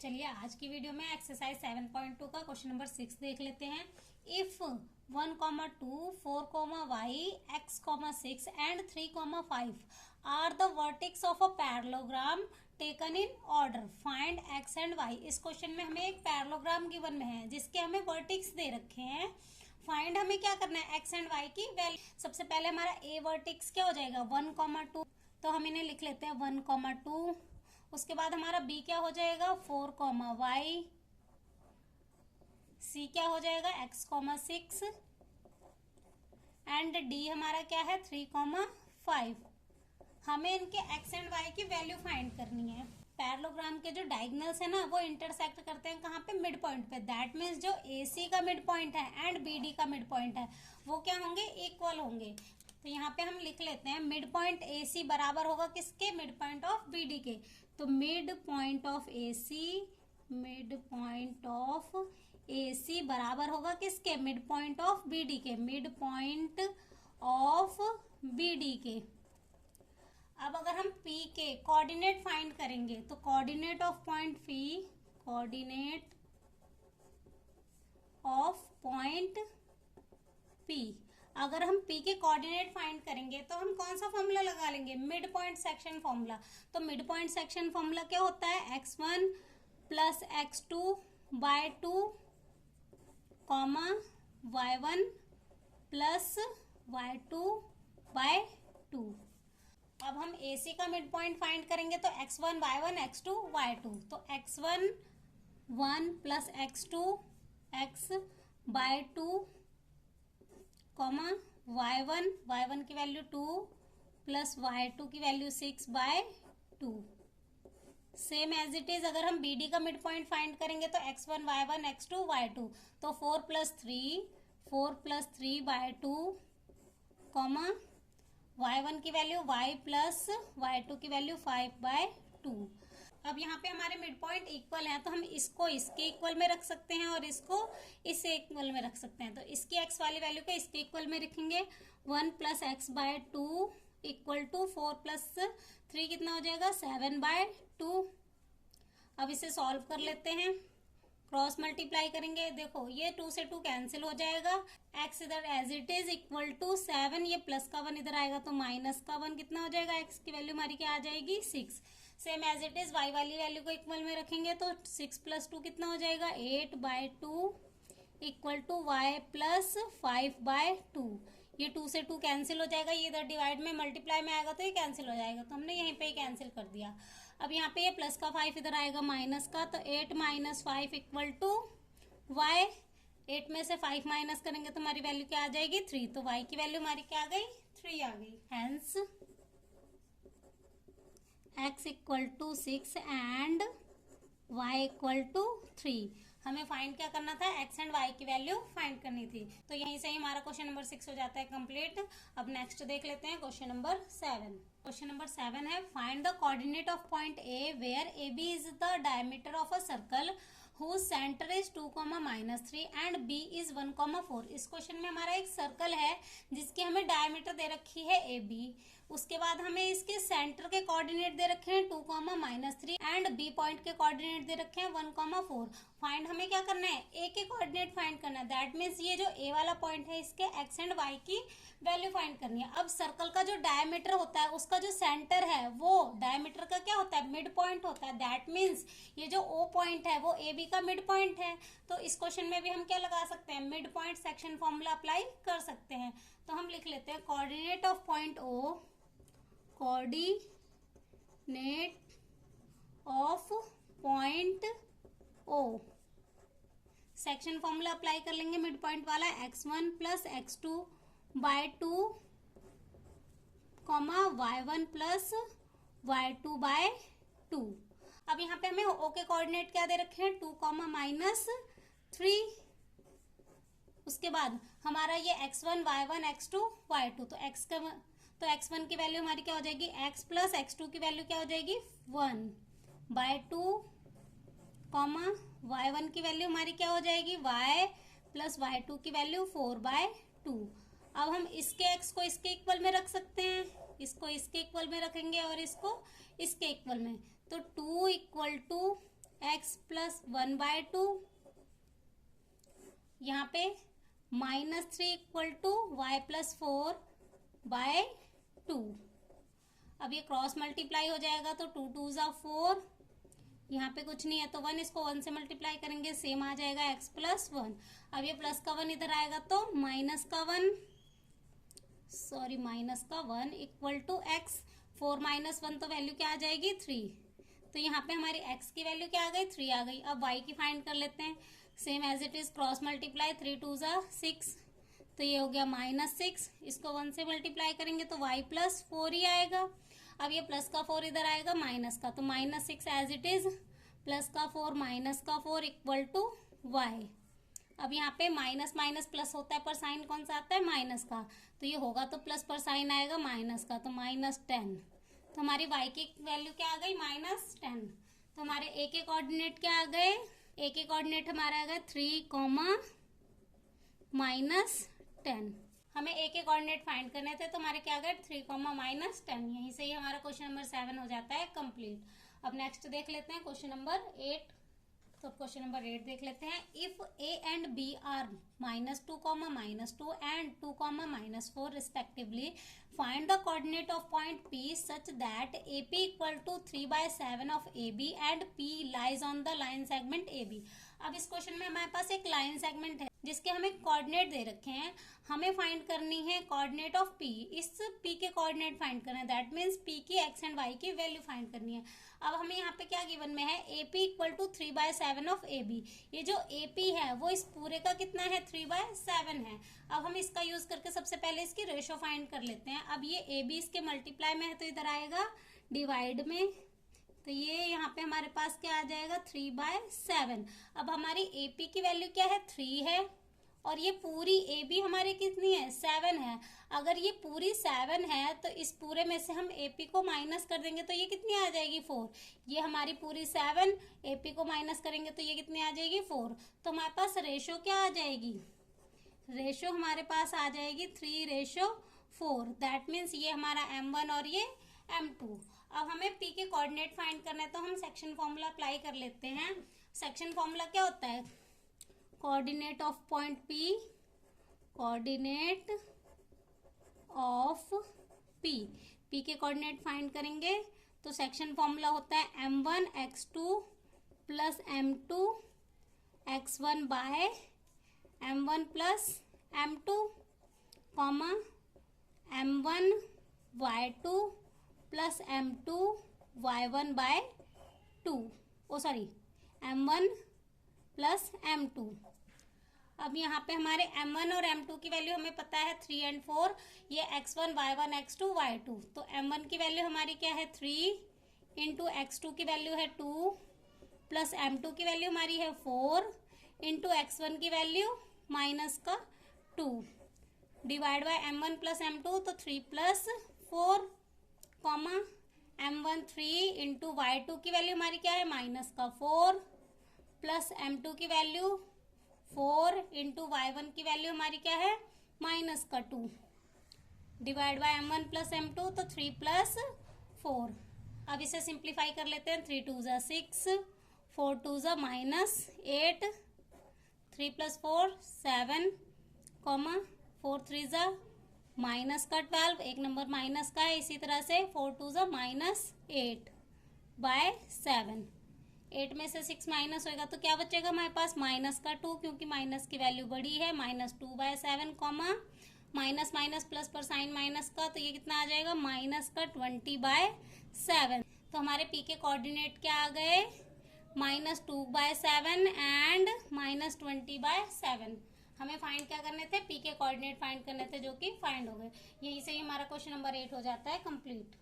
चलिए आज की वीडियो में एक्सरसाइज 7.2 का क्वेश्चन नंबर 6 देख लेते हैं। If 1, 2, 4, y, x, 6 and 3, 5 are the vertex of a parallelogram taken in order, find x and y। इस क्वेश्चन में हमें एक पैरेललोग्राम गिवन में है जिसके हमें वर्टेक्स दे रखे हैं। फाइंड हमें क्या करना है, x एंड y की वैल्यू। सबसे पहले हमारा a वर्टेक्स क्या हो जाएगा 1, 2, तो हम इन्हें लिख लेते हैं 1, 2। उसके बाद हमारा b क्या हो जाएगा 4, y, c क्या हो जाएगा x, 6 एंड d हमारा क्या है 3, 5। हमें इनके x एंड y की वैल्यू फाइंड करनी है। पैरेललोग्राम के जो डायगोनल्स है ना वो इंटरसेक्ट करते हैं कहाँ पे, मिड पॉइंट पे। दैट मीन्स जो AC का मिड पॉइंट है एंड BD का मिड पॉइंट है वो क्या होंगे, इक्वल होंगे। तो यहाँ पे हम लिख लेते हैं मिड पॉइंट AC बराबर होगा किसके, मिड पॉइंट ऑफ BD के। तो मिड पॉइंट ऑफ AC बराबर होगा किसके, मिड पॉइंट ऑफ BD के, मिड पॉइंट ऑफ BD के। अब अगर हम P के कोऑर्डिनेट फाइंड करेंगे तो coordinate of point P, coordinate of point P, अगर हम P के कोऑर्डिनेट फाइंड करेंगे तो हम कौन सा फॉर्मूला लगा लेंगे, मिड पॉइंट सेक्शन फॉर्मूला। तो मिड पॉइंट सेक्शन फॉर्मूला क्या होता है, x1 plus x2 bye 2, y1 plus y2 bye 2। अब हम AC का मिड पॉइंट फाइंड करेंगे तो x1 y1 x2 y2। तो x1 1 plus x2 x bye 2, y1 की वैल्यू 2 प्लस y2 की value 6 by 2। Same as it is अगर हम BD का मिड पॉइंट फाइंड करेंगे तो x1 y1 x2 y2। तो 4 प्लस 3 बाय 2, y1 की वैल्यू y प्लस y2 की वैल्यू 5 बाय 2। अब यहाँ पे हमारे मिड पॉइंट इक्वल है तो हम इसको इसके इक्वल में रख सकते हैं और इसको इससे इक्वल में रख सकते हैं। तो इसकी x वाली वैल्यू को इसके इक्वल में रखेंगे, 1 plus x by 2 equal to 4 plus 3 कितना हो जाएगा 7 बाय 2। अब इसे सॉल्व कर लेते हैं, क्रॉस मल्टीप्लाई करेंगे। देखो ये 2 से 2 कैंसिल हो जाएगा, x इधर as it is equal to 7, ये प्लस का 1 इधर आएगा तो माइनस का 1 कितना हो जाएगा, x की वैल्यू हमारी क्या आ जाएगी 6। Same as it is y वाली वैल्यू को इक्वल में रखेंगे तो 6 प्लस 2 कितना हो जाएगा 8 by 2 equal to y plus 5 by 2। ये 2 से 2 कैंसिल हो जाएगा, ये इधर डिवाइड में मल्टीप्लाई में आएगा तो ये कैंसिल हो जाएगा, तो हमने यहीं पे ही कैंसिल कर दिया। अब यहाँ पे ये प्लस का 5 इधर आएगा माइनस का, तो 8 माइनस 5 इक्वल टू y। 8 में से 5 माइनस करेंगे तो हमारी वैल्यू क्या आ जाएगी 3। तो y की वैल्यू हमारी क्या आ गई 3 आ गई। Hence x equal to 6 and y equal to 3। हमें फाइंड क्या करना था, x एंड y की वैल्यू फाइंड करनी थी। तो यहीं से ही हमारा क्वेश्चन नंबर 6 हो जाता है कंप्लीट। अब नेक्स्ट देख लेते हैं क्वेश्चन नंबर 7। क्वेश्चन नंबर 7 है, find the coordinate of point A where AB is the diameter of a circle whose center is 2, -3 and B is 1, 4। इस क्वेश्चन में हमारा एक सर्कल है जिसकी हमें डायमीटर दे रखी है AB। उसके बाद हमें इसके सेंटर के कोऑर्डिनेट दे रखे हैं 2, -3 एंड B पॉइंट के कोऑर्डिनेट दे रखे हैं 1, 4। फाइंड हमें क्या करना है, A के कोऑर्डिनेट फाइंड करना है। दैट मीन्स ये जो A वाला पॉइंट है इसके x एंड y की वैल्यू फाइंड करनी है। अब सर्कल का जो डायमीटर होता है उसका जो सेंटर है वो डायमीटर का क्या होता है, मिड पॉइंट होता है। दैट मीन्स ये जो O पॉइंट है वो AB का मिड पॉइंट है। तो इस क्वेश्चन में भी हम क्या लगा सकते हैं, mid point section formula apply कर सकते हैं। तो हम लिख लेते हैं coordinate of point O, coordinate of point O, section formula apply कर लेंगे मिड पॉइंट वाला, x1 plus x2 bye 2, y1 plus y2 bye 2। अब यहाँ पे हमें O के कोऑर्डिनेट क्या दे रखे हैं 2, -3। उसके बाद हमारा ये x1 y1 x2 y2। तो x1 की वैल्यू हमारी क्या हो जाएगी x प्लस x2 की वैल्यू क्या हो जाएगी 1 बाय 2, y1 की वैल्यू हमारी क्या हो जाएगी y प्लस y2 की वैल्यू 4 बाय 2। अब हम इसके x को इसके इक्वल में रख सकते हैं, इसको इसके इक्वल में रखेंगे और इसको इसके इक्वल में। तो 2 इक्वल टू एक्स प्लस 1/2, यहाँ पे -3 इक्वल टू वाई प्लस 4/2। अब ये क्रॉस मल्टीप्लाई हो जाएगा तो 2 2 ज़ा 4, यहाँ पे कुछ नहीं है तो 1, इसको 1 से मल्टीप्लाई करेंगे सेम आ जाएगा x प्लस 1। अब ये प्लस का 1 इधर आएगा तो माइनस का 1 इक्वल टू x। 4 - 1 तो वैल्यू क्या आ जाएगी 3। तो यहाँ पे हमारी x की वैल्यू क्या आ गई 3 आ गई। अब y की फाइंड कर लेते हैं same as it is, cross multiply 3 2 ज़ा 6, तो ये हो गया -6। इसको 1 से मल्टीप्लाई करेंगे तो y प्लस 4 ही आएगा। अब ये प्लस का 4 इधर आएगा माइनस का, तो -6 एज इट इज, प्लस का 4 माइनस का 4 इक्वल टू y। अब यहाँ पे माइनस माइनस प्लस होता है पर साइन कौन सा आता है माइनस का, तो ये होगा तो प्लस पर साइन आएगा माइनस का, तो -10। तो हमारी y की वैल्यू क्या आ गई -10। तो हमारे a के कोऑर्डिनेट क्या आ गए, a के कोऑर्डिनेट हमारा आ गया 3, -10। हमें a के कोऑर्डिनेट फाइंड करने थे तो हमारे क्या गए 3, -10। यहीं से ही हमारा क्वेश्चन नंबर 7 हो जाता है कंप्लीट। अब नेक्स्ट देख लेते हैं क्वेश्चन नंबर 8। तो क्वेश्चन नंबर 8 देख लेते हैं। If a and b are -2, -2 and 2, -4 respectively, find the coordinate of point p such that AP equal to 3/7 of AB and P lies on the line segment AB। अब इस question में हमारे पास एक line segment है जिसके हमें coordinate दे रखे हैं, हमें फाइंड करनी है कोऑर्डिनेट ऑफ P। इस P के कोऑर्डिनेट फाइंड करना है, दैट मीन्स P की x एंड y की वैल्यू फाइंड करनी है। अब हमें यहाँ पे क्या गिवन में है, AP equal to 3/7 of AB। ये जो AP है वो इस पूरे का कितना है 3/7 है। अब हम इसका यूज करके सबसे पहले इसकी रेशो फाइंड कर लेते हैं। अब ये AB इसके मल्टीप्लाई में है तो इधर आएगा डिवाइड में, तो ये यहाँ पे हमारे पास क्या आ जाएगा 3/7। अब हमारी AP की वैल्यू क्या है 3 है और ये पूरी AB हमारी कितनी है 7 है। अगर ये पूरी 7 है तो इस पूरे में से हम AP को माइनस कर देंगे तो ये कितनी आ जाएगी 4। ये हमारी पूरी 7, AP को माइनस करेंगे तो ये कितनी आ जाएगी 4। तो हमारे पास रेशो क्या आ जाएगी, रेशो हमारे पास आ जाएगी 3:4। दैट मीन्स ये हमारा M1 और ये M2। अब हमें P के कोऑर्डिनेट फाइंड करना है तो हम सेक्शन फॉर्मूला अप्लाई कर लेते हैं। सेक्शन फॉर्मूला क्या होता है, coordinate of point P, coordinate of P। P के कोऑर्डिनेट फाइंड करेंगे तो सेक्शन फॉर्मूला होता है M1 x2 plus M2 x1 by M1 plus M2, M1 y2 plus M2 y1 by 2, M1 plus M2। अब यहाँ पे हमारे M1 और M2 की वैल्यू हमें पता है 3 और 4, ये x1 y1 x2 y2। तो M1 की वैल्यू हमारी क्या है 3 इंटू x2 की वैल्यू है 2 प्लस M2 की वैल्यू हमारी है 4 इंटू x1 की वैल्यू माइनस का 2 divide by M1 plus M2, तो 3 प्लस 4, M1 3 इंटू y2 की वैल्यू हमारी क्या है माइनस का 4 प्लस M2 की वैल्यू 4 इंटू y1 की वैल्यू हमारी क्या है माइनस का 2 divide by M1 plus M2, तो 3 प्लस 4। अब इसे सिंप्लीफाई कर लेते हैं। 3 2 ज़ा 6, 4 2 ज़ा -8, 3 प्लस 4 7, 4 3 ज़ा माइनस का 12, एक नंबर माइनस का है। इसी तरह से 4 2 ज़ा -8 बाय 7, 8 में से 6 माइनस होएगा तो क्या बचेगा हमारे पास माइनस का 2, क्योंकि माइनस की वैल्यू बड़ी है, -2 बाय 7, माइनस माइनस प्लस पर साइन माइनस का, तो ये कितना आ जाएगा -20 बाय 7। तो हमारे P के कोऑर्डिनेट क्या आ गए -2 बाय 7 एंड -20 बाय 7। हमें फाइंड क्या करने थे, P के कोऑर्डिनेट फाइंड करने थे जो कि फाइंड हो गए। यहीं से ही हमारा क्वेश्चन नंबर 8 हो जाता है कंप्लीट।